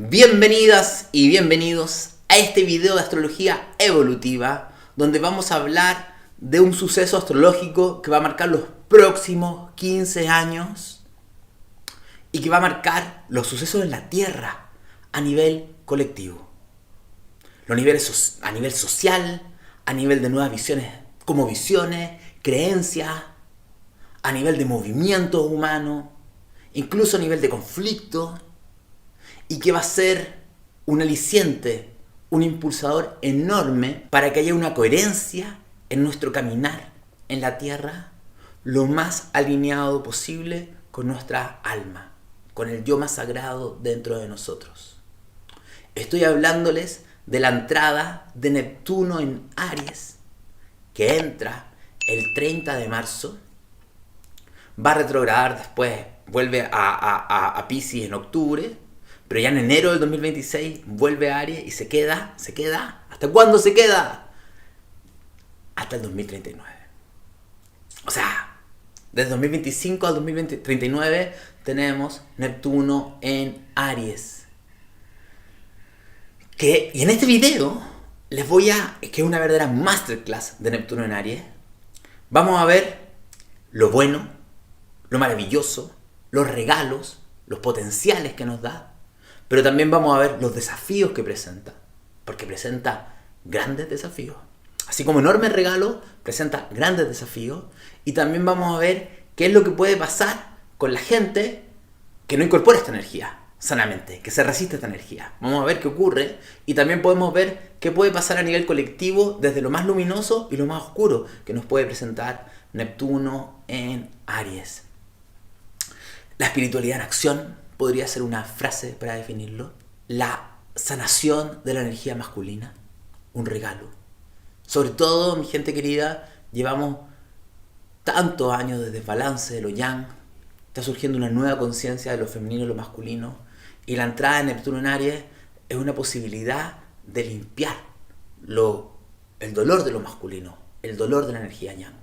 Bienvenidas y bienvenidos a este video de astrología evolutiva, donde vamos a hablar de un suceso astrológico que va a marcar los próximos 15 años y que va a marcar los sucesos en la Tierra a nivel colectivo. A nivel social, a nivel de nuevas visiones, como visiones, creencias, a nivel de movimiento humano, incluso a nivel de conflicto, y que va a ser un aliciente, un impulsador enorme para que haya una coherencia en nuestro caminar en la Tierra lo más alineado posible con nuestra alma, con el yo más sagrado dentro de nosotros. Estoy hablándoles de la entrada de Neptuno en Aries, que entra el 30 de marzo, va a retrogradar después, vuelve a Piscis en octubre, pero ya en enero del 2026 vuelve a Aries y se queda. ¿Hasta cuándo se queda? Hasta el 2039. O sea, desde 2025 al 2039 tenemos Neptuno en Aries. Y en este video les que es una verdadera masterclass de Neptuno en Aries. Vamos a ver lo bueno, lo maravilloso, los regalos, los potenciales que nos da. Pero también vamos a ver los desafíos que presenta, porque presenta grandes desafíos. Así como enormes regalos, presenta grandes desafíos. Y también vamos a ver qué es lo que puede pasar con la gente que no incorpora esta energía sanamente, que se resiste a esta energía. Vamos a ver qué ocurre y también podemos ver qué puede pasar a nivel colectivo desde lo más luminoso y lo más oscuro que nos puede presentar Neptuno en Aries. La espiritualidad en acción podría ser una frase para definirlo. La sanación de la energía masculina, un regalo. Sobre todo, mi gente querida, llevamos tantos años de desbalance de lo yang, está surgiendo una nueva conciencia de lo femenino y lo masculino, y la entrada de Neptuno en Aries es una posibilidad de limpiar el dolor de lo masculino, el dolor de la energía yang.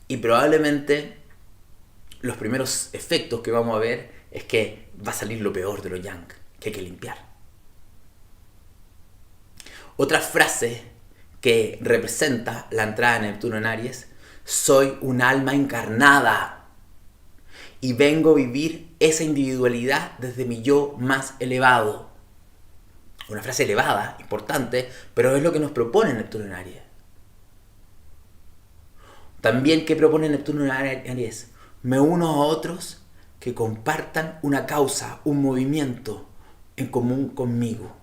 Y probablemente los primeros efectos que vamos a ver es que va a salir lo peor de lo yang, que hay que limpiar. Otra frase que representa la entrada de Neptuno en Aries: soy un alma encarnada y vengo a vivir esa individualidad desde mi yo más elevado. Una frase elevada, importante, pero es lo que nos propone Neptuno en Aries. También, ¿qué propone Neptuno en Aries? Me uno a otros que compartan una causa, un movimiento en común conmigo.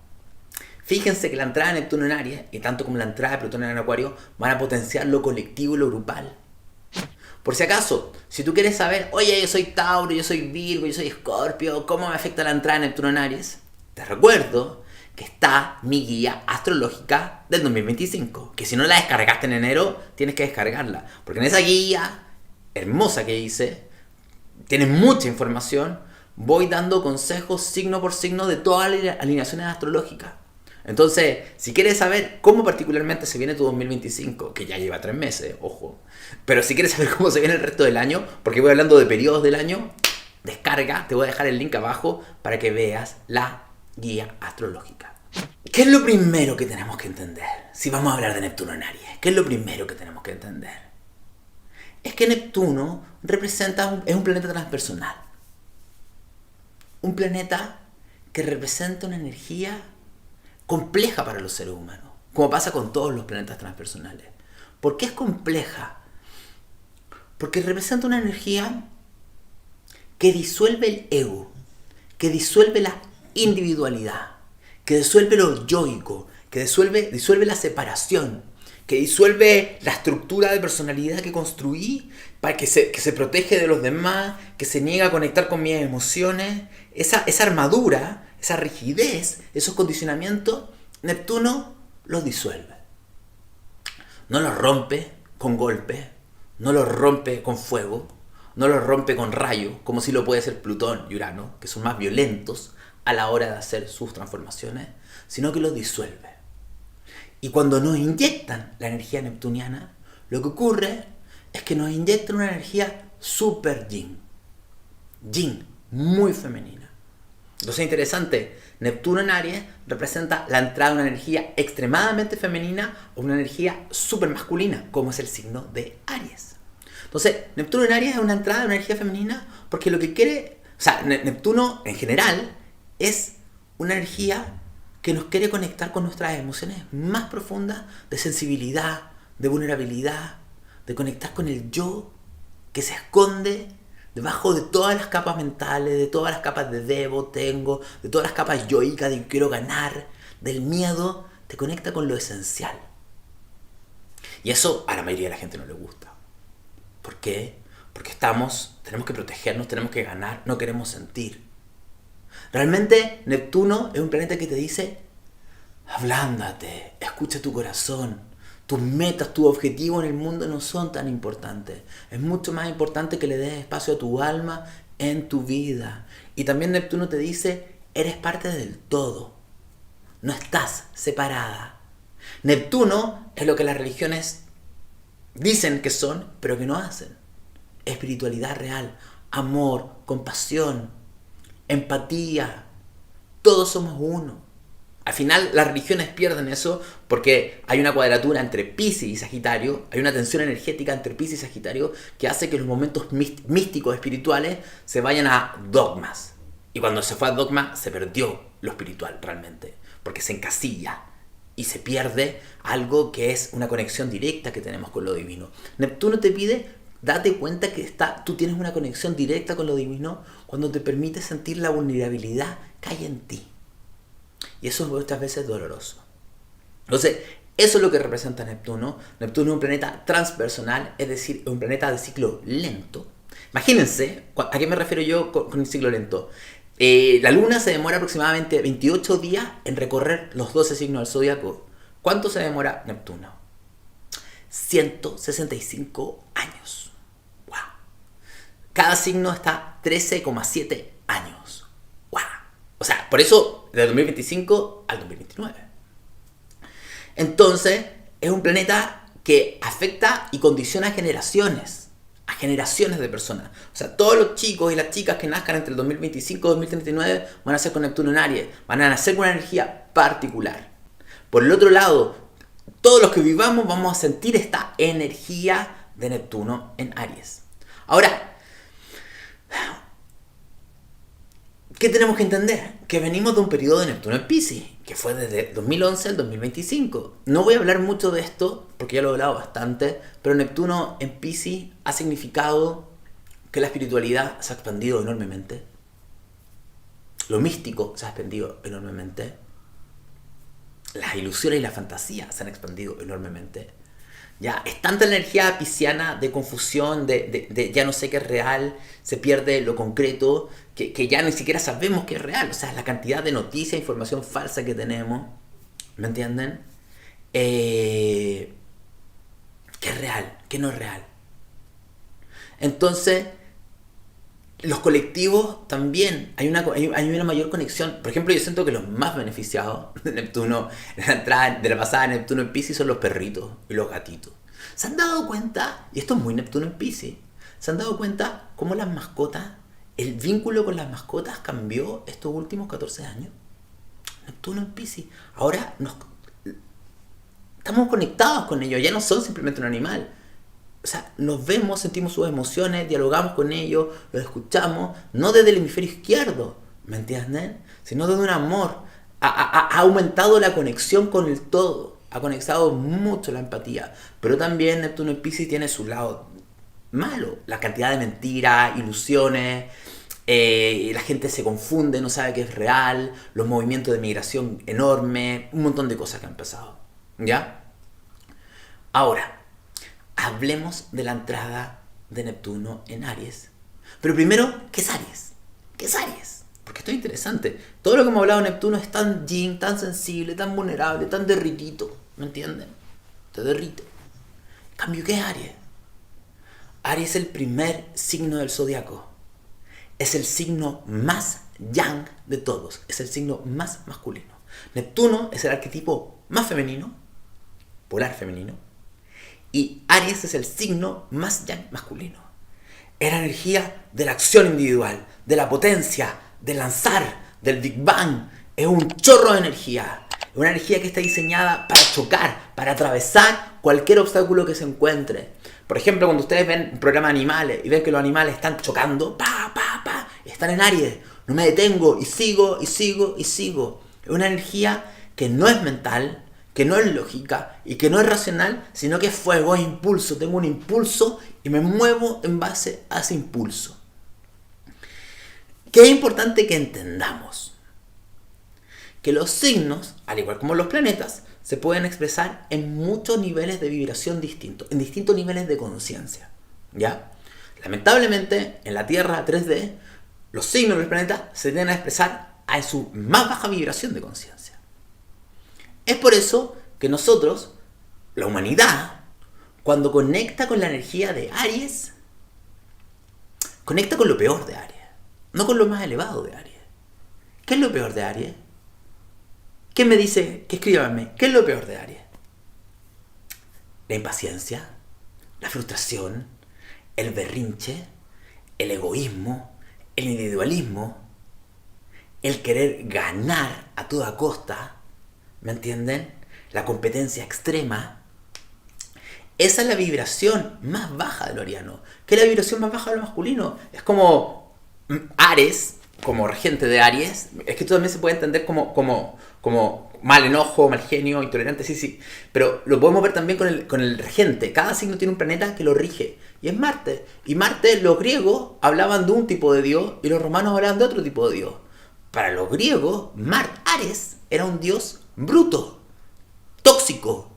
Fíjense que la entrada de Neptuno en Aries, y tanto como la entrada de Plutón en Acuario, van a potenciar lo colectivo y lo grupal. Por si acaso, si tú quieres saber, oye, yo soy Tauro, yo soy Virgo, yo soy Escorpio, ¿cómo me afecta la entrada de Neptuno en Aries? Te recuerdo que está mi guía astrológica del 2025, que si no la descargaste en enero, tienes que descargarla, porque en esa guía hermosa que hice, tiene mucha información, voy dando consejos signo por signo de todas las alineaciones astrológicas. Entonces, si quieres saber cómo particularmente se viene tu 2025, que ya lleva 3 meses, ojo, pero si quieres saber cómo se viene el resto del año, porque voy hablando de periodos del año, descarga, te voy a dejar el link abajo para que veas la guía astrológica. ¿Qué es lo primero que tenemos que entender? Si vamos a hablar de Neptuno en Aries, ¿qué es lo primero que tenemos que entender? Es que Neptuno es un planeta transpersonal. Un planeta que representa una energía compleja para los seres humanos, como pasa con todos los planetas transpersonales. ¿Por qué es compleja? Porque representa una energía que disuelve el ego, que disuelve la individualidad, que disuelve lo yoico, que disuelve la separación, que disuelve la estructura de personalidad que construí, para que se protege de los demás, que se niega a conectar con mis emociones. Esa armadura, esa rigidez, esos condicionamientos, Neptuno los disuelve. No los rompe con golpes, no los rompe con fuego, no los rompe con rayos, como si lo puede ser Plutón y Urano, que son más violentos a la hora de hacer sus transformaciones, sino que los disuelve. Y cuando nos inyectan la energía neptuniana, lo que ocurre es que nos inyectan una energía super yin. Yin, muy femenina. Entonces, interesante, Neptuno en Aries representa la entrada de una energía extremadamente femenina o una energía súper masculina, como es el signo de Aries. Entonces, Neptuno en Aries es una entrada de una energía femenina porque lo que quiere, o sea, Neptuno en general es una energía que nos quiere conectar con nuestras emociones más profundas de sensibilidad, de vulnerabilidad, de conectar con el yo que se esconde debajo de todas las capas mentales, de todas las capas de debo, tengo, de todas las capas yoicas de quiero ganar, del miedo, te conecta con lo esencial. Y eso a la mayoría de la gente no le gusta. ¿Por qué? Porque tenemos que protegernos, tenemos que ganar, no queremos sentir. Realmente Neptuno es un planeta que te dice, ablándate, escucha tu corazón. Tus metas, tus objetivos en el mundo no son tan importantes. Es mucho más importante que le des espacio a tu alma en tu vida. Y también Neptuno te dice, eres parte del todo. No estás separada. Neptuno es lo que las religiones dicen que son, pero que no hacen. Espiritualidad real, amor, compasión, empatía. Todos somos uno. Al final las religiones pierden eso porque hay una cuadratura entre Piscis y Sagitario, hay una tensión energética entre Piscis y Sagitario que hace que los momentos místicos, espirituales, se vayan a dogmas. Y cuando se fue a dogma se perdió lo espiritual realmente, porque se encasilla y se pierde algo que es una conexión directa que tenemos con lo divino. Neptuno te pide, date cuenta que tú tienes una conexión directa con lo divino cuando te permite sentir la vulnerabilidad que hay en ti. Y eso muchas veces es doloroso. Entonces, eso es lo que representa Neptuno. Neptuno es un planeta transpersonal, es decir, un planeta de ciclo lento. Imagínense, ¿a qué me refiero yo con el ciclo lento? La luna se demora aproximadamente 28 días en recorrer los 12 signos del zodiaco. ¿Cuánto se demora Neptuno? 165 años. ¡Wow! Cada signo está 13,7 años. ¡Wow! O sea, por eso, del 2025 al 2029. Entonces, es un planeta que afecta y condiciona a generaciones de personas. O sea, todos los chicos y las chicas que nazcan entre el 2025 y 2039 van a nacer con Neptuno en Aries, van a nacer con una energía particular. Por el otro lado, todos los que vivamos vamos a sentir esta energía de Neptuno en Aries. Ahora, ¿qué tenemos que entender? Que venimos de un periodo de Neptuno en Piscis, que fue desde 2011 al 2025. No voy a hablar mucho de esto, porque ya lo he hablado bastante, pero Neptuno en Piscis ha significado que la espiritualidad se ha expandido enormemente. Lo místico se ha expandido enormemente. Las ilusiones y la fantasía se han expandido enormemente. Ya, es tanta la energía pisciana de confusión, de ya no sé qué es real, se pierde lo concreto, que ya ni siquiera sabemos qué es real. O sea, la cantidad de noticias e información falsa que tenemos, ¿me entienden? ¿Qué es real? ¿Qué no es real? Entonces, los colectivos también, hay una mayor conexión. Por ejemplo, yo siento que los más beneficiados de Neptuno, en la entrada de la pasada de Neptuno en Piscis, son los perritos y los gatitos. ¿Se han dado cuenta? Y esto es muy Neptuno en Piscis. ¿Se han dado cuenta cómo las mascotas, el vínculo con las mascotas cambió estos últimos 14 años? Neptuno en Piscis. Ahora estamos conectados con ellos, ya no son simplemente un animal. O sea, nos vemos, sentimos sus emociones, dialogamos con ellos, los escuchamos, no desde el hemisferio izquierdo, ¿me entienden? Sino desde un amor. Ha aumentado la conexión con el todo, ha conectado mucho la empatía, pero también Neptuno en Piscis tiene su lado malo, la cantidad de mentiras, ilusiones, la gente se confunde, no sabe qué es real, los movimientos de migración enormes, un montón de cosas que han pasado, ¿ya? Ahora, hablemos de la entrada de Neptuno en Aries. Pero primero, ¿qué es Aries? ¿Qué es Aries? Porque esto es interesante. Todo lo que hemos hablado de Neptuno es tan yin, tan sensible, tan vulnerable, tan derritito. ¿Me entienden? Te derrite. En cambio, ¿qué es Aries? Aries es el primer signo del zodiaco. Es el signo más yang de todos. Es el signo más masculino. Neptuno es el arquetipo más femenino, polar femenino. Y Aries es el signo más yang masculino. Es la energía de la acción individual, de la potencia, de lanzar, del Big Bang. Es un chorro de energía. Es una energía que está diseñada para chocar, para atravesar cualquier obstáculo que se encuentre. Por ejemplo, cuando ustedes ven un programa de animales y ven que los animales están chocando, están en Aries. No me detengo y sigo, y sigo, y sigo. Es una energía que no es mental, que no es lógica y que no es racional, sino que es fuego, es impulso. Tengo un impulso y me muevo en base a ese impulso. ¿Qué es importante que entendamos? Que los signos, al igual como los planetas, se pueden expresar en muchos niveles de vibración distintos, en distintos niveles de conciencia. ¿Ya? Lamentablemente, en la Tierra 3D, los signos de los planetas se tienden a expresar a su más baja vibración de conciencia. Es por eso que nosotros, la humanidad, cuando conecta con la energía de Aries, conecta con lo peor de Aries, no con lo más elevado de Aries. ¿Qué es lo peor de Aries? ¿Quién me dice? Que escríbanme. ¿Qué es lo peor de Aries? La impaciencia, la frustración, el berrinche, el egoísmo, el individualismo, el querer ganar a toda costa, ¿me entienden? La competencia extrema. Esa es la vibración más baja del ariano. ¿Qué es la vibración más baja de lo masculino? Es como Ares, como regente de Aries. Es que esto también se puede entender como mal enojo, mal genio, intolerante, sí. Pero lo podemos ver también con el regente. Cada signo tiene un planeta que lo rige. Y es Marte. Y Marte, los griegos hablaban de un tipo de dios y los romanos hablaban de otro tipo de dios. Para los griegos, Ares era un dios bruto, tóxico,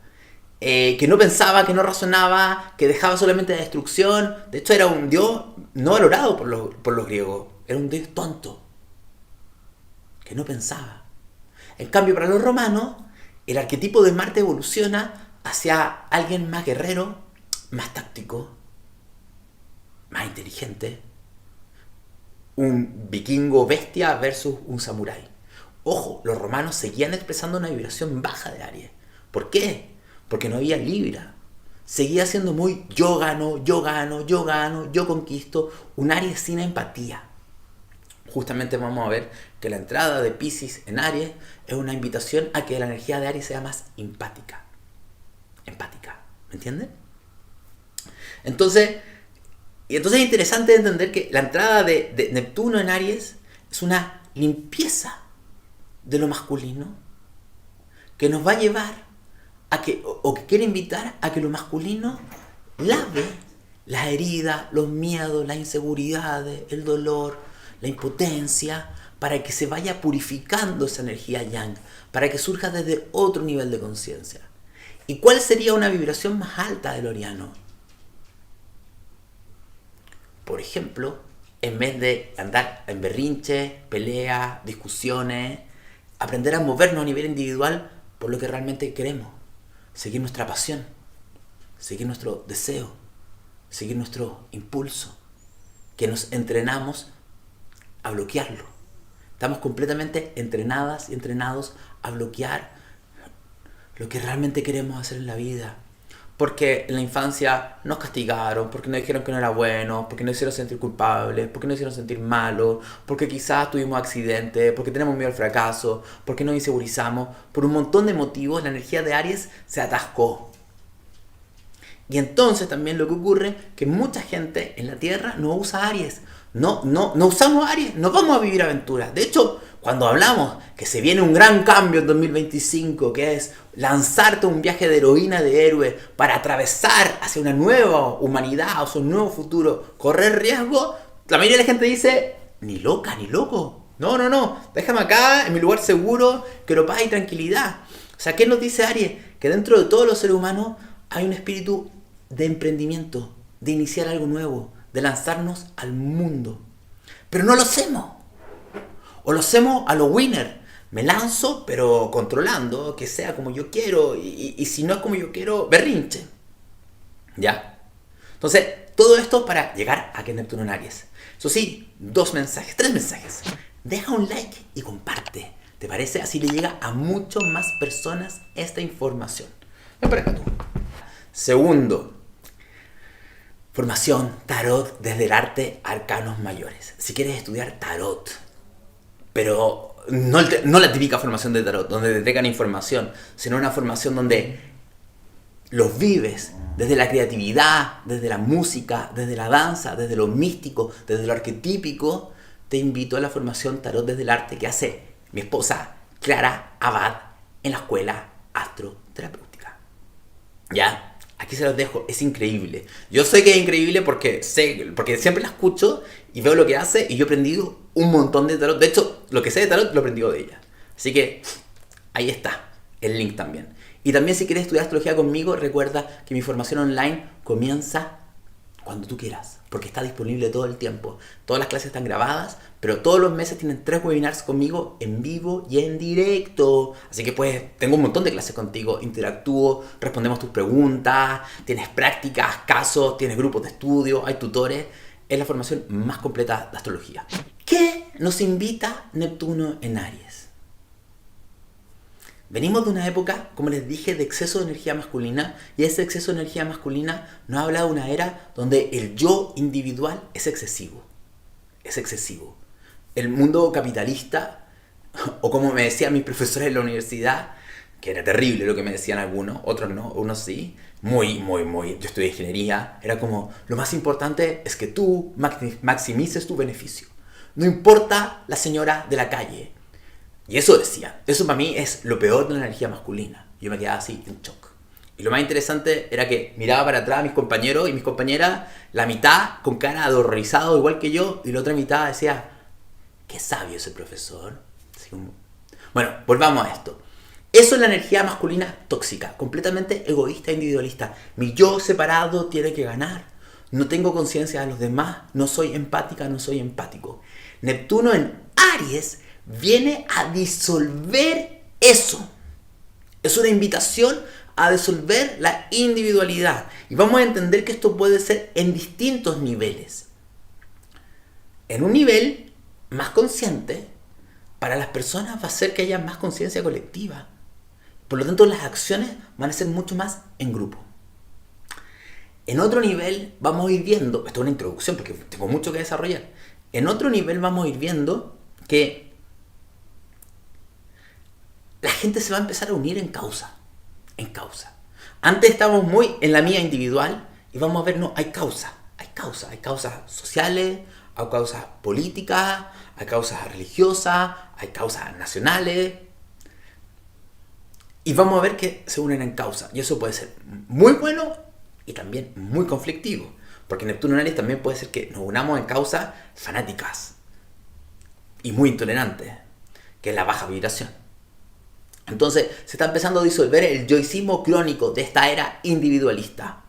que no pensaba, que no razonaba, que dejaba solamente la destrucción. De hecho, era un dios no valorado por los griegos. Era un dios tonto, que no pensaba. En cambio, para los romanos, el arquetipo de Marte evoluciona hacia alguien más guerrero, más táctico, más inteligente. Un vikingo bestia versus un samurái. Ojo, los romanos seguían expresando una vibración baja de Aries. ¿Por qué? Porque no había Libra. Seguía siendo muy yo gano, yo conquisto. Un Aries sin empatía. Justamente vamos a ver que la entrada de Piscis en Aries es una invitación a que la energía de Aries sea más empática. ¿Me entienden? Entonces es interesante entender que la entrada de Neptuno en Aries es una limpieza de lo masculino que nos va a llevar a que, o que quiere invitar a que lo masculino lave las heridas, los miedos, las inseguridades, el dolor, la impotencia, para que se vaya purificando esa energía yang, para que surja desde otro nivel de conciencia. ¿Y cuál sería una vibración más alta del ariano? Por ejemplo, en vez de andar en berrinches, peleas, discusiones, aprender a movernos a nivel individual por lo que realmente queremos, seguir nuestra pasión, seguir nuestro deseo, seguir nuestro impulso, que nos entrenamos a bloquearlo. Estamos completamente entrenadas y entrenados a bloquear lo que realmente queremos hacer en la vida. Porque en la infancia nos castigaron, porque nos dijeron que no era bueno, porque nos hicieron sentir culpables, porque nos hicieron sentir malos, porque quizás tuvimos accidentes, porque tenemos miedo al fracaso, porque nos insegurizamos. Por un montón de motivos la energía de Aries se atascó. Y entonces también lo que ocurre es que mucha gente en la Tierra no usa Aries. No usamos Aries, no vamos a vivir aventuras. De hecho, cuando hablamos que se viene un gran cambio en 2025, que es lanzarte un viaje de heroína, de héroe, para atravesar hacia una nueva humanidad, hacia un nuevo futuro, correr riesgo, la mayoría de la gente dice, ni loca, ni loco. No, déjame acá, en mi lugar seguro, quiero paz y tranquilidad. O sea, ¿qué nos dice Aries? Que dentro de todos los seres humanos hay un espíritu de emprendimiento, de iniciar algo nuevo, de lanzarnos al mundo. Pero no lo hacemos. O lo hacemos a lo winner. Me lanzo, pero controlando, que sea como yo quiero. Y si no es como yo quiero, berrinche. ¿Ya? Entonces, todo esto para llegar a que Neptuno en Aries. Eso sí, 3 mensajes. Deja un like y comparte. ¿Te parece? Así le llega a mucho más personas esta información. Ven para acá tú. Segundo, formación tarot desde el arte arcanos mayores. Si quieres estudiar tarot, pero no la típica formación de tarot, donde te entregan información, sino una formación donde los vives desde la creatividad, desde la música, desde la danza, desde lo místico, desde lo arquetípico. Te invito a la formación Tarot desde el Arte que hace mi esposa Clara Abad en la escuela astroterapéutica. ¿Ya? Aquí se los dejo, es increíble. Yo sé que es increíble porque siempre la escucho y veo lo que hace y yo he aprendido un montón de tarot. De hecho, lo que sé de tarot lo he aprendido de ella. Así que ahí está, el link también. Y también si quieres estudiar astrología conmigo, recuerda que mi formación online comienza cuando tú quieras, porque está disponible todo el tiempo. Todas las clases están grabadas, pero todos los meses tienen 3 webinars conmigo en vivo y en directo. Así que pues tengo un montón de clases contigo, interactúo, respondemos tus preguntas, tienes prácticas, casos, tienes grupos de estudio, hay tutores. Es la formación más completa de astrología. ¿Qué nos invita Neptuno en Aries? Venimos de una época, como les dije, de exceso de energía masculina, y ese exceso de energía masculina nos habla de una era donde el yo individual es excesivo. Es excesivo. El mundo capitalista, o como me decían mis profesores en la universidad, que era terrible lo que me decían algunos, otros no, unos sí, yo estudié ingeniería, era como, lo más importante es que tú maximices tu beneficio. No importa la señora de la calle. Y eso decía, eso para mí es lo peor de la energía masculina. Yo me quedaba así en shock. Y lo más interesante era que miraba para atrás a mis compañeros y mis compañeras, la mitad con cara de horrorizado igual que yo, y la otra mitad decía, qué sabio ese profesor. Así como... Bueno, volvamos a esto. Eso es la energía masculina tóxica, completamente egoísta e individualista. Mi yo separado tiene que ganar. No tengo conciencia de los demás, no soy empática, no soy empático. Neptuno en Aries viene a disolver eso. Es una invitación a disolver la individualidad. Y vamos a entender que esto puede ser en distintos niveles. En un nivel más consciente, para las personas va a ser que haya más conciencia colectiva. Por lo tanto, las acciones van a ser mucho más en grupo. En otro nivel vamos a ir viendo, esto es una introducción porque tengo mucho que desarrollar. En otro nivel vamos a ir viendo que la gente se va a empezar a unir en causa. En causa. Antes estábamos muy en la mía individual y vamos a ver, no, hay causa. Hay causas sociales, hay causas políticas, hay causas religiosas, hay causas nacionales. Y vamos a ver que se unen en causa. Y eso puede ser muy bueno y también muy conflictivo. Porque Neptuno en Aries también puede ser que nos unamos en causas fanáticas y muy intolerantes, que es la baja vibración. Entonces se está empezando a disolver el yoicismo crónico de esta era individualista.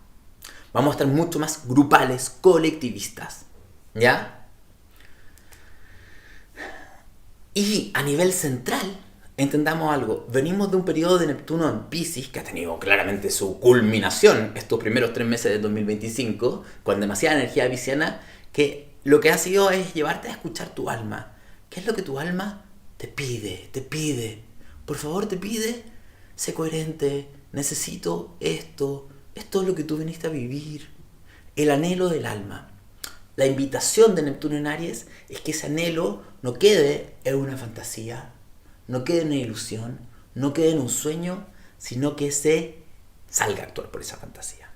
Vamos a estar mucho más grupales, colectivistas. ¿Ya? Y a nivel central, entendamos algo. Venimos de un periodo de Neptuno en Piscis que ha tenido claramente su culminación estos primeros 3 meses de 2025, con demasiada energía pisciana, que lo que ha sido es llevarte a escuchar tu alma. ¿Qué es lo que tu alma te pide? Te pide. Por favor, te pide, sé coherente, necesito esto, esto es lo que tú viniste a vivir. El anhelo del alma. La invitación de Neptuno en Aries es que ese anhelo no quede en una fantasía, no quede en una ilusión, no quede en un sueño, sino que se salga a actuar por esa fantasía.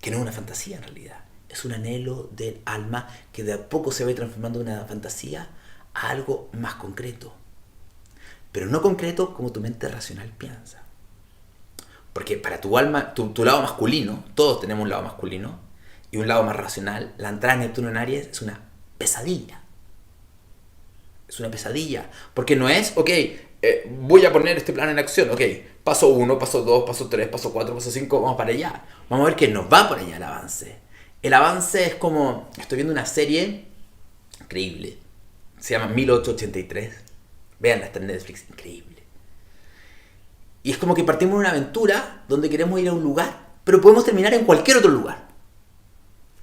Que no es una fantasía en realidad, es un anhelo del alma que de a poco se va transformando de una fantasía a algo más concreto. Pero no concreto como tu mente racional piensa. Porque para tu alma, tu lado masculino, todos tenemos un lado masculino, y un lado más racional, la entrada de Neptuno en Aries es una pesadilla. Es una pesadilla. Porque no es, voy a poner este plan en acción, paso 1, paso 2, paso 3, paso 4, paso 5, vamos para allá. Vamos a ver que nos va por allá el avance. El avance es como, estoy viendo una serie increíble, se llama 1883. Veanla, está en Netflix, increíble. Y es como que partimos de una aventura donde queremos ir a un lugar, pero podemos terminar en cualquier otro lugar.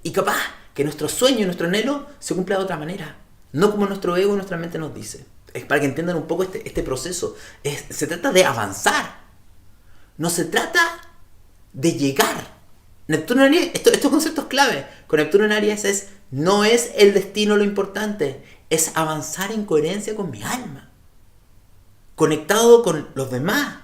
Y capaz que nuestro sueño y nuestro anhelo se cumpla de otra manera. No como nuestro ego y nuestra mente nos dice. Es para que entiendan un poco este proceso. Se trata de avanzar. No se trata de llegar. Neptuno en Aries, estos conceptos clave. Con Neptuno en Aries no es el destino lo importante. Es avanzar en coherencia con mi alma. conectado con los demás.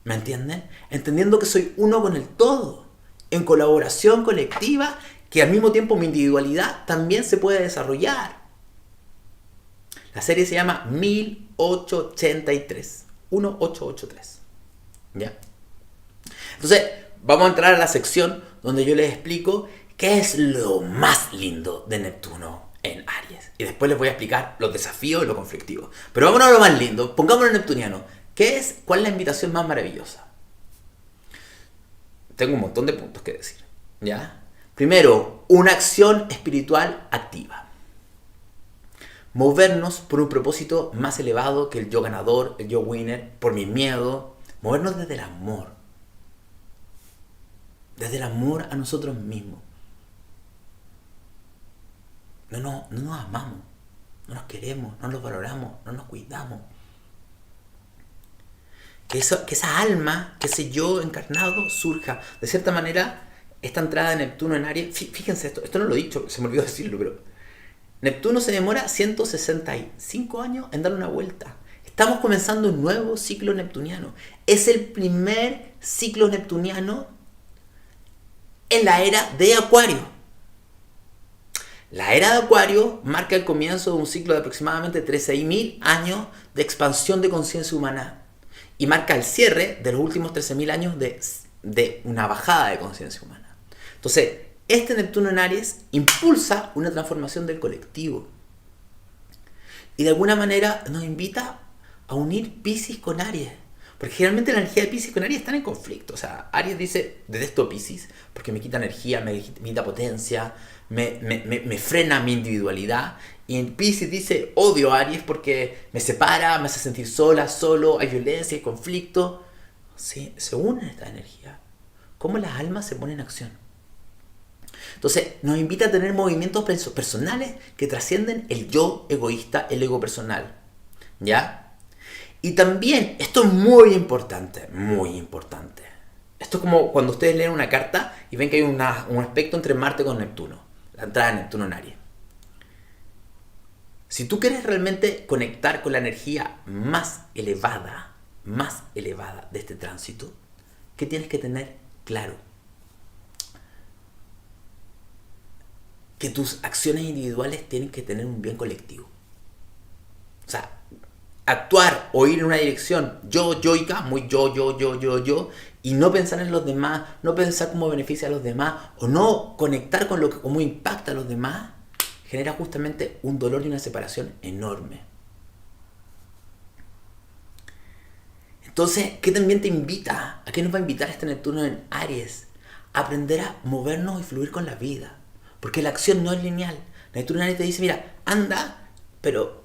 ¿Me entienden? Entendiendo que soy uno con el todo, en colaboración colectiva, que al mismo tiempo mi individualidad también se puede desarrollar. La serie se llama 1883. 1883. ¿Ya? Entonces, vamos a entrar a la sección donde yo les explico qué es lo más lindo de Neptuno en Aries. Y después les voy a explicar los desafíos y lo conflictivo. Pero vámonos a lo más lindo. Pongámonos neptuniano. ¿Cuál es la invitación más maravillosa? Tengo un montón de puntos que decir. ¿Ya? Primero, una acción espiritual activa. Movernos por un propósito más elevado que el yo ganador, el yo winner, por mi miedo. Movernos desde el amor. Desde el amor a nosotros mismos. No nos amamos, no nos queremos, no nos valoramos, no nos cuidamos. Que esa alma, que ese yo encarnado surja. De cierta manera, esta entrada de Neptuno en Aries, fíjense esto no lo he dicho, se me olvidó decirlo, pero Neptuno se demora 165 años en dar una vuelta. Estamos comenzando un nuevo ciclo neptuniano. Es el primer ciclo neptuniano en la era de Acuario. La era de Acuario marca el comienzo de un ciclo de aproximadamente 13.000 años de expansión de conciencia humana y marca el cierre de los últimos 13.000 años de una bajada de conciencia humana. Entonces, este Neptuno en Aries impulsa una transformación del colectivo y de alguna manera nos invita a unir Piscis con Aries. Porque generalmente la energía de Piscis con Aries están en conflicto. O sea, Aries dice, detesto Piscis porque me quita energía, me quita potencia, me frena mi individualidad. Y en Piscis dice, odio a Aries porque me separa, me hace sentir sola, solo, hay violencia, hay conflicto. Sí, se unen estas energías. ¿Cómo las almas se ponen en acción? Entonces, nos invita a tener movimientos personales que trascienden el yo egoísta, el ego personal. ¿Ya? Y también, esto es muy importante, muy importante. Esto es como cuando ustedes leen una carta y ven que hay un aspecto entre Marte con Neptuno. La entrada de Neptuno en Aries. Si tú quieres realmente conectar con la energía más elevada de este tránsito, ¿qué tienes que tener claro? Que tus acciones individuales tienen que tener un bien colectivo. O sea, actuar o ir en una dirección yoica, muy yo, y no pensar en los demás, no pensar cómo beneficia a los demás, o no conectar con cómo impacta a los demás, genera justamente un dolor y una separación enorme. Entonces, ¿qué también te invita? ¿A qué nos va a invitar este Neptuno en Aries? A aprender a movernos y fluir con la vida. Porque la acción no es lineal. Neptuno en Aries te dice, mira, anda, pero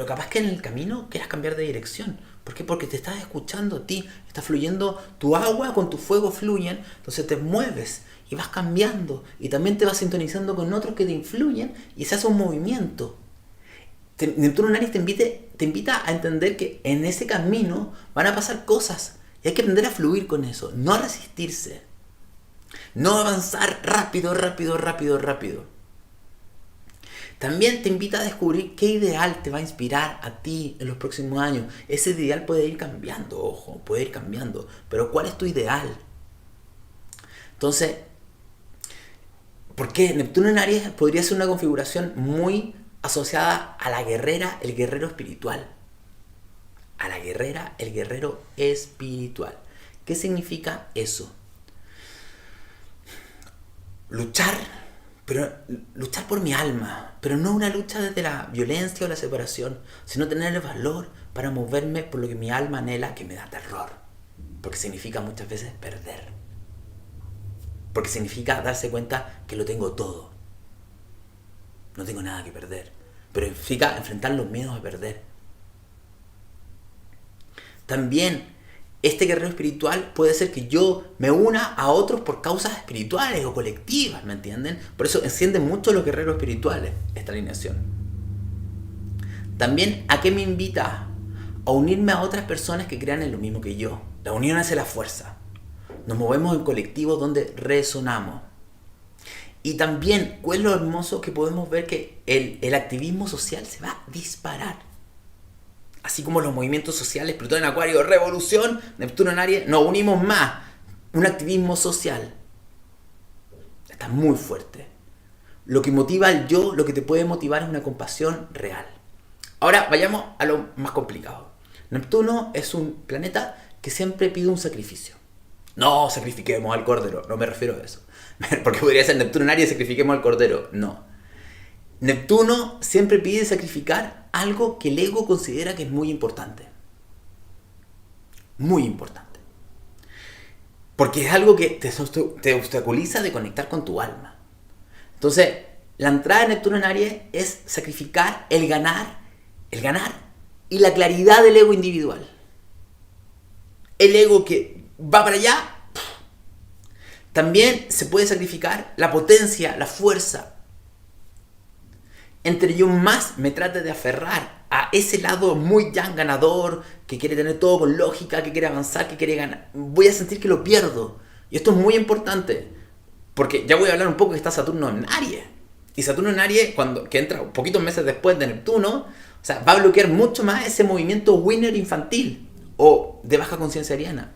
capaz que en el camino quieras cambiar de dirección. ¿Por qué? Porque te estás escuchando a ti, está fluyendo, tu agua con tu fuego fluyen, entonces te mueves y vas cambiando y también te vas sintonizando con otros que te influyen y se hace un movimiento. Neptuno en Aries te invita a entender que en ese camino van a pasar cosas y hay que aprender a fluir con eso, no a resistirse, no avanzar rápido. También te invita a descubrir qué ideal te va a inspirar a ti en los próximos años. Ese ideal puede ir cambiando, ojo, puede ir cambiando. Pero ¿cuál es tu ideal? Entonces, ¿por qué? Neptuno en Aries podría ser una configuración muy asociada a la guerrera, el guerrero espiritual. A la guerrera, el guerrero espiritual. ¿Qué significa eso? Luchar por mi alma, pero no una lucha desde la violencia o la separación, sino tener el valor para moverme por lo que mi alma anhela, que me da terror, porque significa muchas veces perder, porque significa darse cuenta que lo tengo todo, no tengo nada que perder, pero significa enfrentar los miedos a perder. También este guerrero espiritual puede ser que yo me una a otros por causas espirituales o colectivas, ¿me entienden? Por eso encienden mucho los guerreros espirituales esta alineación. También, ¿a qué me invita? A unirme a otras personas que crean en lo mismo que yo. La unión hace la fuerza. Nos movemos en colectivos donde resonamos. Y también, ¿cuál es lo hermoso? Que podemos ver que el activismo social se va a disparar. Así como los movimientos sociales, Plutón en Acuario, revolución, Neptuno en Aries, nos unimos más. Un activismo social. Está muy fuerte. Lo que motiva al yo, lo que te puede motivar es una compasión real. Ahora vayamos a lo más complicado. Neptuno es un planeta que siempre pide un sacrificio. No sacrifiquemos al cordero, no me refiero a eso. Porque podría ser Neptuno en Aries, sacrifiquemos al cordero. No. Neptuno siempre pide sacrificar algo que el ego considera que es muy importante. Muy importante. Porque es algo que te obstaculiza de conectar con tu alma. Entonces, la entrada de Neptuno en Aries es sacrificar el ganar y la claridad del ego individual. El ego que va para allá. También se puede sacrificar la potencia, la fuerza. Entre yo más me trate de aferrar a ese lado muy yang ganador, que quiere tener todo con lógica, que quiere avanzar, que quiere ganar, voy a sentir que lo pierdo. Y esto es muy importante, porque ya voy a hablar un poco que está Saturno en Aries. Y Saturno en Aries, que entra poquitos meses después de Neptuno, o sea, va a bloquear mucho más ese movimiento winner infantil o de baja conciencia ariana.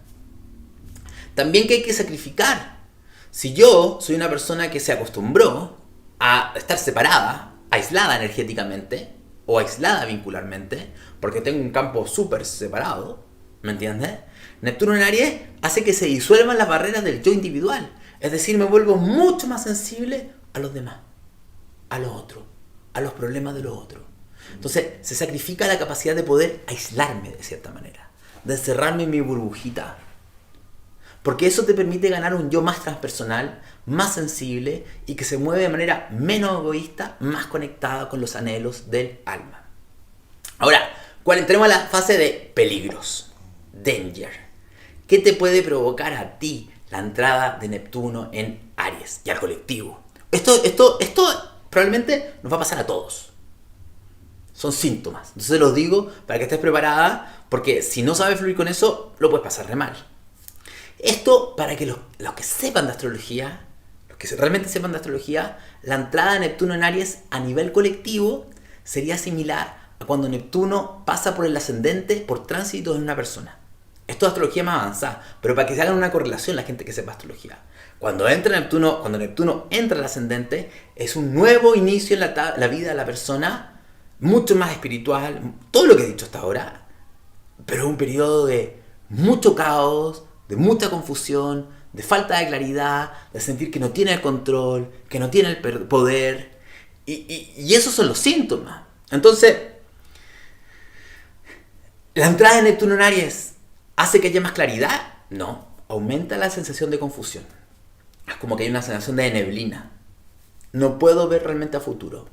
También que hay que sacrificar. Si yo soy una persona que se acostumbró a estar separada, aislada energéticamente o aislada vincularmente, porque tengo un campo súper separado, ¿me entiendes? Neptuno en Aries hace que se disuelvan las barreras del yo individual. Es decir, me vuelvo mucho más sensible a los demás, a los otros, a los problemas de los otros. Entonces, se sacrifica la capacidad de poder aislarme de cierta manera, de encerrarme en mi burbujita. Porque eso te permite ganar un yo más transpersonal, más sensible y que se mueve de manera menos egoísta, más conectada con los anhelos del alma. Ahora, cuando entremos a la fase de peligros, danger, ¿qué te puede provocar a ti la entrada de Neptuno en Aries y al colectivo? Esto probablemente nos va a pasar a todos. Son síntomas. Entonces los digo para que estés preparada, porque si no sabes fluir con eso, lo puedes pasar re mal. Esto para que los que sepan de astrología, los que realmente sepan de astrología, la entrada de Neptuno en Aries a nivel colectivo sería similar a cuando Neptuno pasa por el ascendente por tránsito de una persona. Esto es astrología más avanzada, pero para que se hagan una correlación la gente que sepa astrología. Cuando Neptuno entra al ascendente, es un nuevo inicio en la vida de la persona, mucho más espiritual, todo lo que he dicho hasta ahora, pero es un periodo de mucho caos, de mucha confusión, de falta de claridad, de sentir que no tiene el control, que no tiene el poder, y esos son los síntomas. Entonces, ¿la entrada de Neptuno en Aries hace que haya más claridad? No, aumenta la sensación de confusión. Es como que hay una sensación de neblina. No puedo ver realmente a futuro.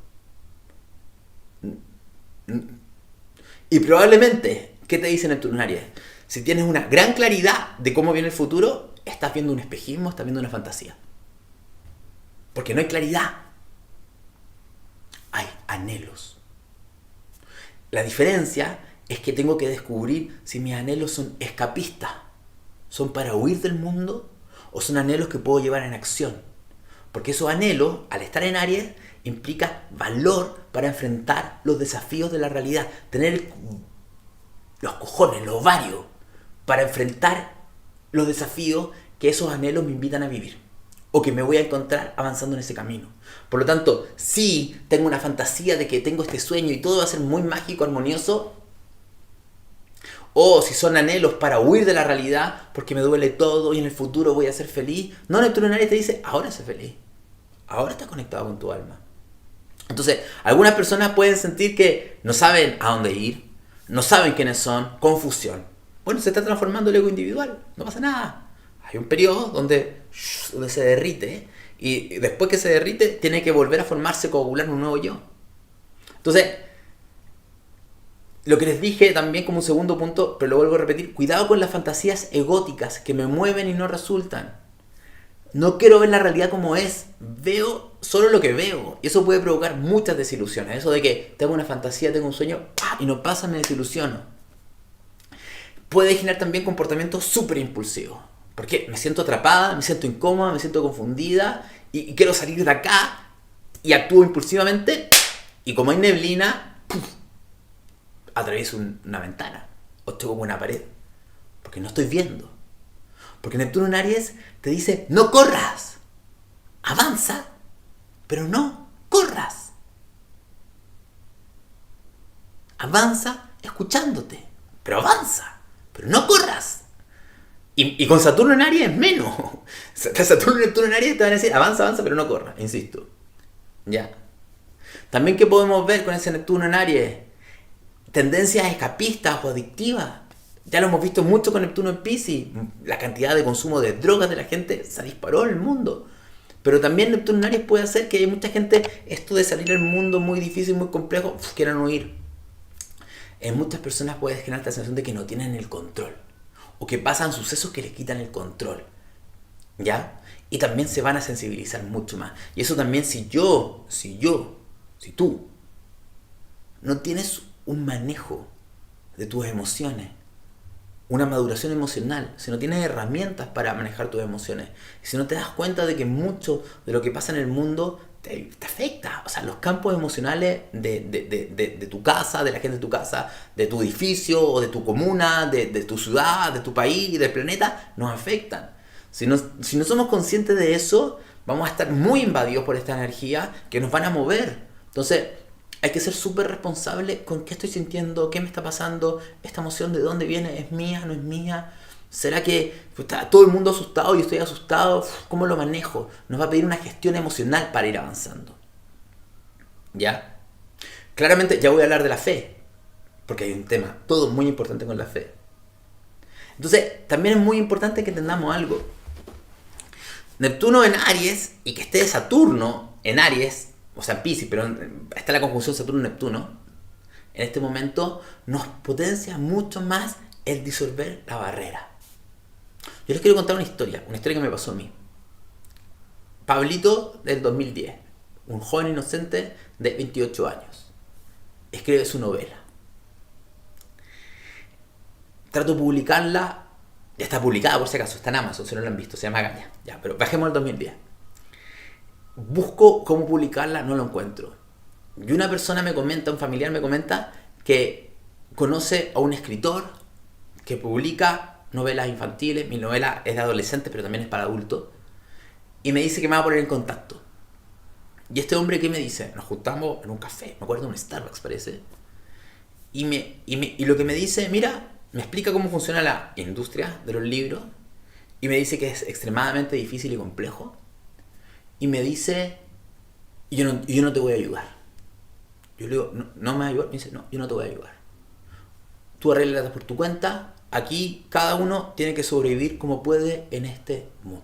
Y probablemente, ¿qué te dice Neptuno en Aries? Si tienes una gran claridad de cómo viene el futuro, estás viendo un espejismo, estás viendo una fantasía. Porque no hay claridad. Hay anhelos. La diferencia es que tengo que descubrir si mis anhelos son escapistas, son para huir del mundo o son anhelos que puedo llevar en acción. Porque esos anhelos, al estar en Aries, implica valor para enfrentar los desafíos de la realidad. Tener los cojones, los ovarios, para enfrentar los desafíos que esos anhelos me invitan a vivir. O que me voy a encontrar avanzando en ese camino. Por lo tanto, si tengo una fantasía de que tengo este sueño y todo va a ser muy mágico, armonioso, o si son anhelos para huir de la realidad porque me duele todo y en el futuro voy a ser feliz, no, Neptuno en Aries te dice, ahora sé feliz. Ahora estás conectado con tu alma. Entonces, algunas personas pueden sentir que no saben a dónde ir, no saben quiénes son, confusión. Bueno, se está transformando el ego individual, no pasa nada. Hay un periodo donde se derrite y después que se derrite tiene que volver a formarse, coagular un nuevo yo. Entonces, lo que les dije también como un segundo punto, pero lo vuelvo a repetir, cuidado con las fantasías egóticas que me mueven y no resultan. No quiero ver la realidad como es, veo solo lo que veo. Y eso puede provocar muchas desilusiones. Eso de que tengo una fantasía, tengo un sueño, y no pasa, me desilusiono. Puede generar también comportamientos súper impulsivos. Porque me siento atrapada, me siento incómoda, me siento confundida y quiero salir de acá y actúo impulsivamente y como hay neblina, atravieso una ventana o choco con una pared. Porque no estoy viendo. Porque Neptuno en Aries te dice, no corras. Avanza, pero no corras. Avanza escuchándote, pero avanza, pero no corras. Y con Saturno en Aries es menos. Saturno y Neptuno en Aries te van a decir, avanza, avanza, pero no corras, insisto. Ya. También, ¿qué podemos ver con ese Neptuno en Aries? Tendencias escapistas o adictivas. Ya lo hemos visto mucho con Neptuno en Piscis. La cantidad de consumo de drogas de la gente se disparó en el mundo. Pero también Neptuno en Aries puede hacer que hay mucha gente, esto de salir al mundo muy difícil, muy complejo, quieran huir. En muchas personas puede generar la sensación de que no tienen el control. O que pasan sucesos que les quitan el control. ¿Ya? Y también se van a sensibilizar mucho más. Y eso también si tú no tienes un manejo de tus emociones, una maduración emocional, si no tienes herramientas para manejar tus emociones, si no te das cuenta de que mucho de lo que pasa en el mundo te afecta, o sea, los campos emocionales de tu casa, de la gente de tu casa, de tu edificio o de tu comuna, de tu ciudad, de tu país, del planeta, nos afectan. Si no somos conscientes de eso, vamos a estar muy invadidos por esta energía que nos van a mover. Entonces, hay que ser súper responsable con qué estoy sintiendo, qué me está pasando, esta emoción de dónde viene, es mía, no es mía. ¿Será que está todo el mundo asustado y estoy asustado? ¿Cómo lo manejo? Nos va a pedir una gestión emocional para ir avanzando. ¿Ya? Claramente ya voy a hablar de la fe, porque hay un tema todo muy importante con la fe. Entonces, también es muy importante que entendamos algo. Neptuno en Aries y que esté Saturno en Aries, o sea, en Piscis, pero está la conjunción Saturno-Neptuno, en este momento nos potencia mucho más el disolver la barrera. Yo les quiero contar una historia que me pasó a mí. Pablito del 2010, un joven inocente de 28 años, escribe su novela. Trato de publicarla, ya está publicada por si acaso, está en Amazon, si no la han visto, se llama Gaia. Ya, pero bajemos al 2010. Busco cómo publicarla, no lo encuentro. Y una persona me comenta, un familiar me comenta, que conoce a un escritor que publica novelas infantiles. Mi novela es de adolescentes, pero también es para adultos. Y me dice que me va a poner en contacto. Y este hombre, ¿qué me dice? Nos juntamos en un café, me acuerdo, en un Starbucks parece. Y lo que me dice, mira, me explica cómo funciona la industria de los libros. Y me dice que es extremadamente difícil y complejo. Y me dice, yo no te voy a ayudar. Yo le digo, no me vas a ayudar. Me dice, no, yo no te voy a ayudar. Tú arreglas por tu cuenta. Aquí cada uno tiene que sobrevivir como puede en este mundo.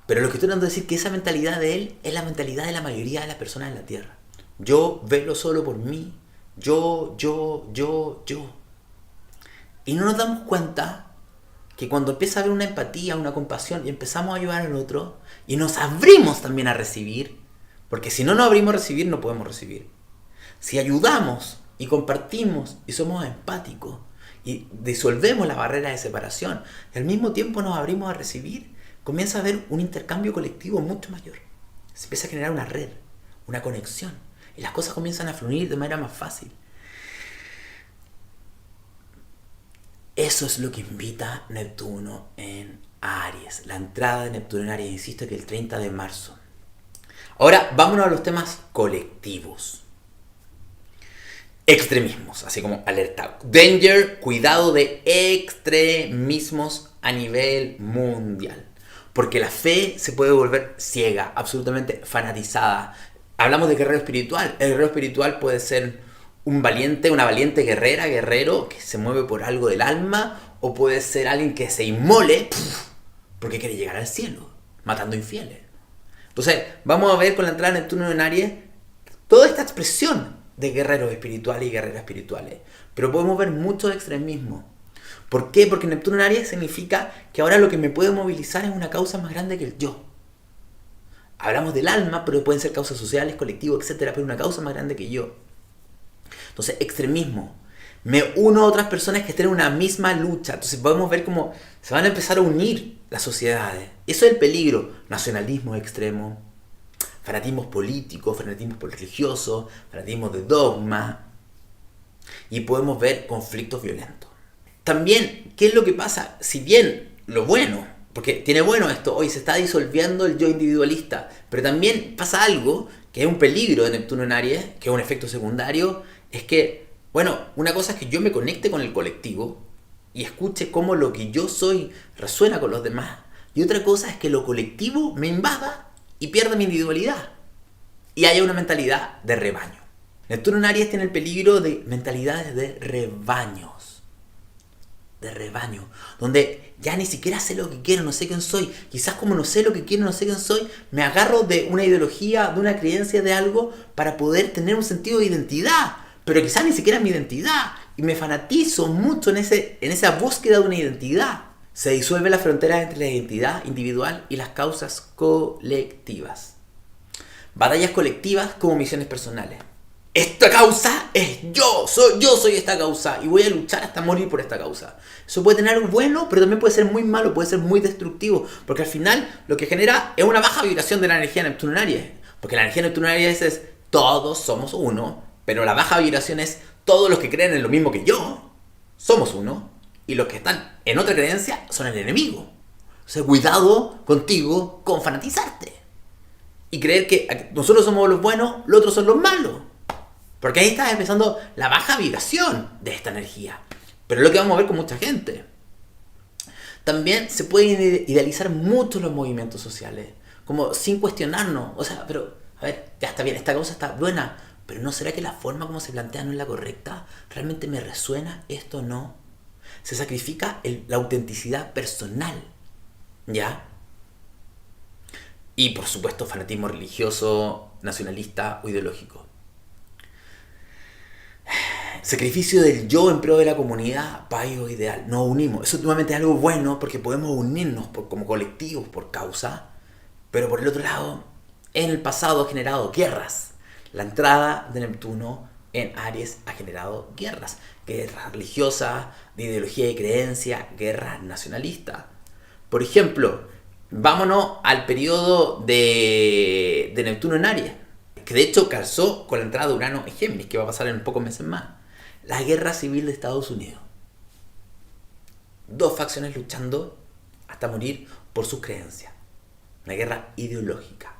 Pero lo que estoy tratando de decir es que esa mentalidad de él es la mentalidad de la mayoría de las personas en la Tierra. Yo velo solo por mí. Yo. Y no nos damos cuenta que cuando empieza a haber una empatía, una compasión y empezamos a ayudar al otro y nos abrimos también a recibir, porque si no nos abrimos a recibir no podemos recibir. Si ayudamos y compartimos y somos empáticos y disolvemos la barrera de separación y al mismo tiempo nos abrimos a recibir, comienza a haber un intercambio colectivo mucho mayor. Se empieza a generar una red, una conexión y las cosas comienzan a fluir de manera más fácil. Eso es lo que invita Neptuno en Aries. La entrada de Neptuno en Aries, insisto, que el 30 de marzo. Ahora, vámonos a los temas colectivos. Extremismos, así como alerta. Danger, cuidado de extremismos a nivel mundial. Porque la fe se puede volver ciega, absolutamente fanatizada. Hablamos de guerrero espiritual. El guerrero espiritual puede ser un valiente, una valiente guerrera, guerrero, que se mueve por algo del alma, o puede ser alguien que se inmole porque quiere llegar al cielo, matando infieles. Entonces, vamos a ver con la entrada de Neptuno en Aries toda esta expresión de guerreros espirituales y guerreras espirituales. Pero podemos ver mucho extremismo. ¿Por qué? Porque Neptuno en Aries significa que ahora lo que me puede movilizar es una causa más grande que el yo. Hablamos del alma, pero pueden ser causas sociales, colectivos, etcétera, pero una causa más grande que yo. Entonces, extremismo. Me uno a otras personas que estén en una misma lucha. Entonces podemos ver cómo se van a empezar a unir las sociedades. Eso es el peligro. Nacionalismo extremo, fanatismos políticos, fanatismos religiosos, fanatismos de dogma. y podemos ver conflictos violentos. También, ¿qué es lo que pasa? Si bien lo bueno, porque tiene bueno esto, hoy se está disolviendo el yo individualista, pero también pasa algo que es un peligro de Neptuno en Aries, que es un efecto secundario, es que, bueno, una cosa es que yo me conecte con el colectivo y escuche cómo lo que yo soy resuena con los demás, y otra cosa es que lo colectivo me invada y pierda mi individualidad y haya una mentalidad de rebaño. Neptuno en Aries tiene el peligro de mentalidades de rebaños. De rebaño. Donde ya ni siquiera sé lo que quiero, no sé quién soy. Quizás como no sé lo que quiero, no sé quién soy, me agarro de una ideología, de una creencia, de algo para poder tener un sentido de identidad. Pero quizás ni siquiera es mi identidad. Y me fanatizo mucho en esa búsqueda de una identidad. Se disuelve la frontera entre la identidad individual y las causas colectivas. Batallas colectivas como misiones personales. Esta causa es yo soy esta causa y voy a luchar hasta morir por esta causa. Eso puede tener algo bueno, pero también puede ser muy malo, puede ser muy destructivo, porque al final lo que genera es una baja vibración de la energía Neptuno en Aries. Porque la energía Neptuno en Aries es todos somos uno, pero la baja vibración es todos los que creen en lo mismo que yo somos uno, y los que están en otra creencia son el enemigo. O sea, cuidado contigo con fanatizarte y creer que nosotros somos los buenos, los otros son los malos. Porque ahí está empezando la baja vibración de esta energía. Pero es lo que vamos a ver con mucha gente. También se pueden idealizar mucho los movimientos sociales. Como sin cuestionarnos. O sea, pero, a ver, ya está bien, esta cosa está buena. Pero ¿no será que la forma como se plantea no es la correcta? ¿Realmente me resuena esto o no? Se sacrifica la autenticidad personal. ¿Ya? Y por supuesto fanatismo religioso, nacionalista o ideológico. Sacrificio del yo en pro de la comunidad, país o ideal. Nos unimos. Eso nuevamente es algo bueno porque podemos unirnos como colectivos por causa. Pero por el otro lado, en el pasado ha generado guerras. La entrada de Neptuno en Aries ha generado guerras. Guerras religiosas, de ideología y creencia, guerras nacionalistas. Por ejemplo, vámonos al periodo de Neptuno en Aries, que de hecho calzó con la entrada de Urano en Géminis, que va a pasar en pocos meses más. La guerra civil de Estados Unidos. Dos facciones luchando hasta morir por sus creencias. Una guerra ideológica.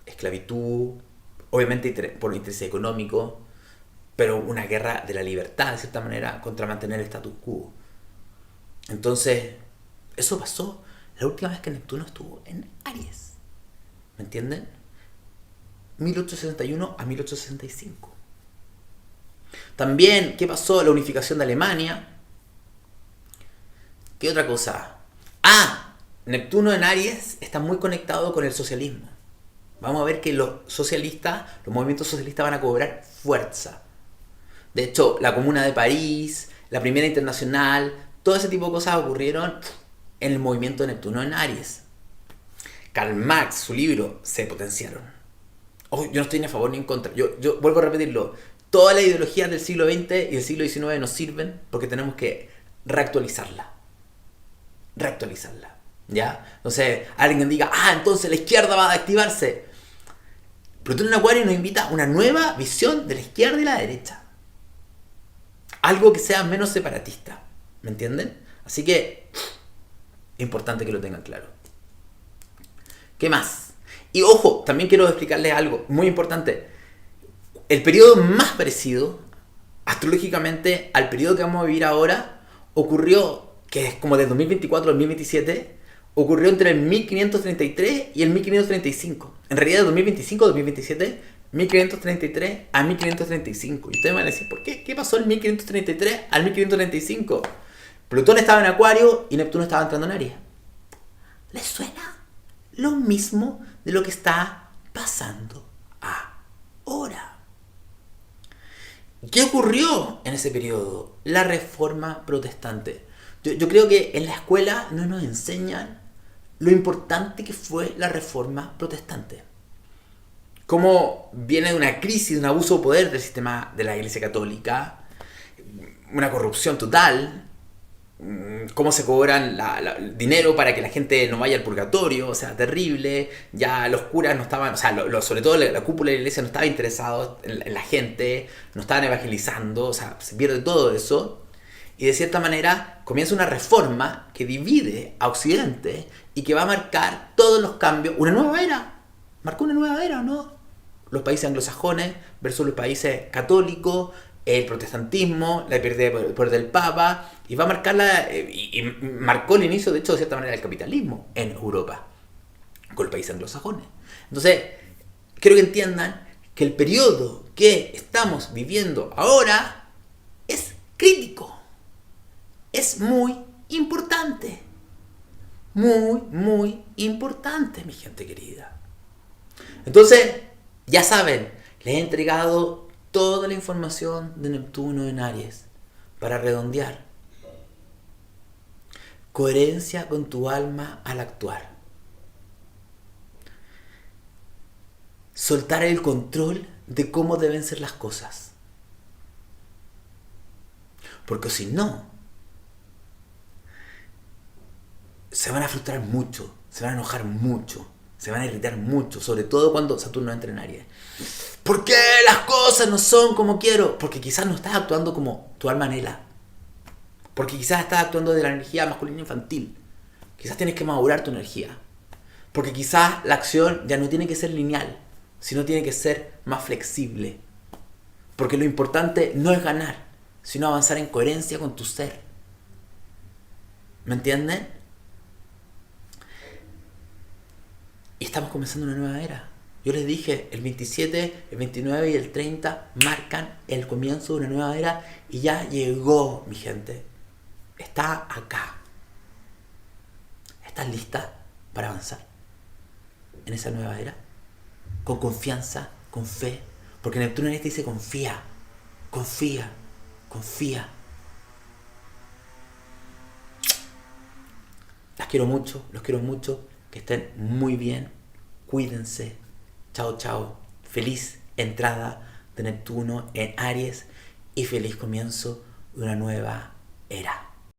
Esclavitud, obviamente por interés económico, pero una guerra de la libertad, de cierta manera, contra mantener el status quo. Entonces, eso pasó la última vez que Neptuno estuvo en Aries. ¿Me entienden? 1861 a 1865. También, ¿qué pasó? La unificación de Alemania. ¿Qué otra cosa? Neptuno en Aries está muy conectado con el socialismo. Vamos a ver que los movimientos socialistas van a cobrar fuerza. De hecho, la Comuna de París, la Primera Internacional, todo ese tipo de cosas ocurrieron en el movimiento de Neptuno en Aries. Karl Marx, su libro, se potenciaron. Yo no estoy ni a favor ni en contra. Yo vuelvo a repetirlo. Todas las ideologías del siglo XX y del siglo XIX nos sirven porque tenemos que reactualizarla. ¿Ya? Entonces, alguien diga, entonces la izquierda va a activarse. Plutón en Acuario nos invita a una nueva visión de la izquierda y la derecha. Algo que sea menos separatista. ¿Me entienden? Así que, importante que lo tengan claro. ¿Qué más? Y ojo, también quiero explicarles algo muy importante. El periodo más parecido, astrológicamente, al periodo que vamos a vivir ahora, ocurrió, que es como de 2024 al 2027, ocurrió entre el 1533 y el 1535. En realidad, de 2025 a 2027, 1533 a 1535. Y ustedes van a decir, ¿por qué? ¿Qué pasó del 1533 al 1535? Plutón estaba en Acuario y Neptuno estaba entrando en Aries. ¿Les suena? Lo mismo de lo que está pasando ahora. ¿Qué ocurrió en ese periodo? La Reforma Protestante. Yo creo que en la escuela no nos enseñan lo importante que fue la Reforma Protestante. Cómo viene de una crisis, de un abuso de poder del sistema de la Iglesia Católica, una corrupción total, cómo se cobran el dinero para que la gente no vaya al purgatorio, o sea, terrible. Ya los curas no estaban, o sea, sobre todo la cúpula de la iglesia no estaba interesado en la gente, no estaban evangelizando, o sea, se pierde todo eso. Y de cierta manera comienza una reforma que divide a Occidente y que va a marcar todos los cambios, una nueva era. Marcó una nueva era, ¿no? Los países anglosajones versus los países católicos, el protestantismo, la pérdida de poder del Papa, y va a marcar y marcó el inicio, de hecho, de cierta manera, del capitalismo en Europa, con los países anglosajones. Entonces, quiero que entiendan que el periodo que estamos viviendo ahora es crítico, es muy importante, muy importante, mi gente querida. Entonces, ya saben, les he entregado toda la información de Neptuno en Aries para redondear. Coherencia con tu alma al actuar. Soltar el control de cómo deben ser las cosas. Porque si no, se van a frustrar mucho, se van a enojar mucho, se van a irritar mucho, sobre todo cuando Saturno entra en Aries. ¿Por qué las cosas no son como quiero? Porque quizás no estás actuando como tu alma anhela. Porque quizás estás actuando de la energía masculina infantil. Quizás tienes que madurar tu energía. Porque quizás la acción ya no tiene que ser lineal, sino tiene que ser más flexible. Porque lo importante no es ganar, sino avanzar en coherencia con tu ser. ¿Me entienden? Y estamos comenzando una nueva era. Yo les dije, el 27, el 29 y el 30 marcan el comienzo de una nueva era y ya llegó, mi gente. Está acá. ¿Estás lista para avanzar en esa nueva era? Con confianza, con fe. Porque Neptuno en este dice confía, confía, confía. Las quiero mucho, los quiero mucho. Que estén muy bien. Cuídense. Chao, chao. Feliz entrada de Neptuno en Aries y feliz comienzo de una nueva era.